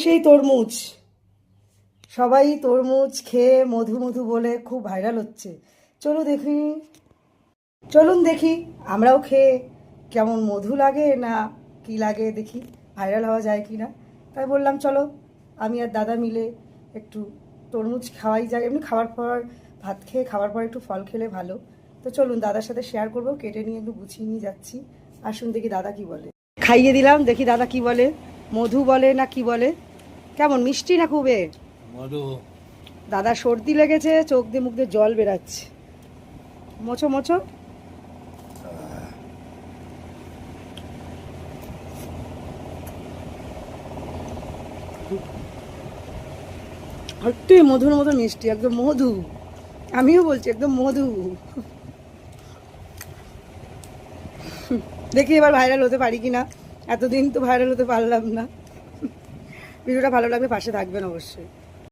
সেই তরমুজ, সবাই তরমুজ খেয়ে মধু মধু বলে খুব ভাইরাল হচ্ছে। চলুন দেখি আমরাও খেয়ে কেমন মধু লাগে না কি লাগে, দেখি ভাইরাল হওয়া যায় কি না। তাই বললাম চলো আমি আর দাদা মিলে একটু তরমুজ খাওয়াই যায়। এমনি খাওয়ার পর ভাত খেয়ে খাওয়ার পর একটু ফল খেলে ভালো। তো চলুন দাদার সাথে শেয়ার করবো, কেটে নিয়ে একটু গুছিয়ে নিয়ে যাচ্ছি। আসুন দেখি দাদা কি বলে। খাইয়ে দিলাম, দেখি দাদা কি বলে, মধু বলে না কি বলে, কেমন মিষ্টি না খুবে? মধু। দাদা সর্দি লেগেছে, চোখ দিয়ে মুখ দিয়ে জল বেরাচ্ছে। মোছো মোছো। সত্যি মধুর মতো মিষ্টি, একদম মধু। আমিও বলছি একদম মধু। দেখি এবার ভাইরাল হতে পারি কিনা। এতদিন তো ভাইরাল হতে পারলাম না। ভিডিওটা ভালো লাগলে পাশে থাকবেন অবশ্যই।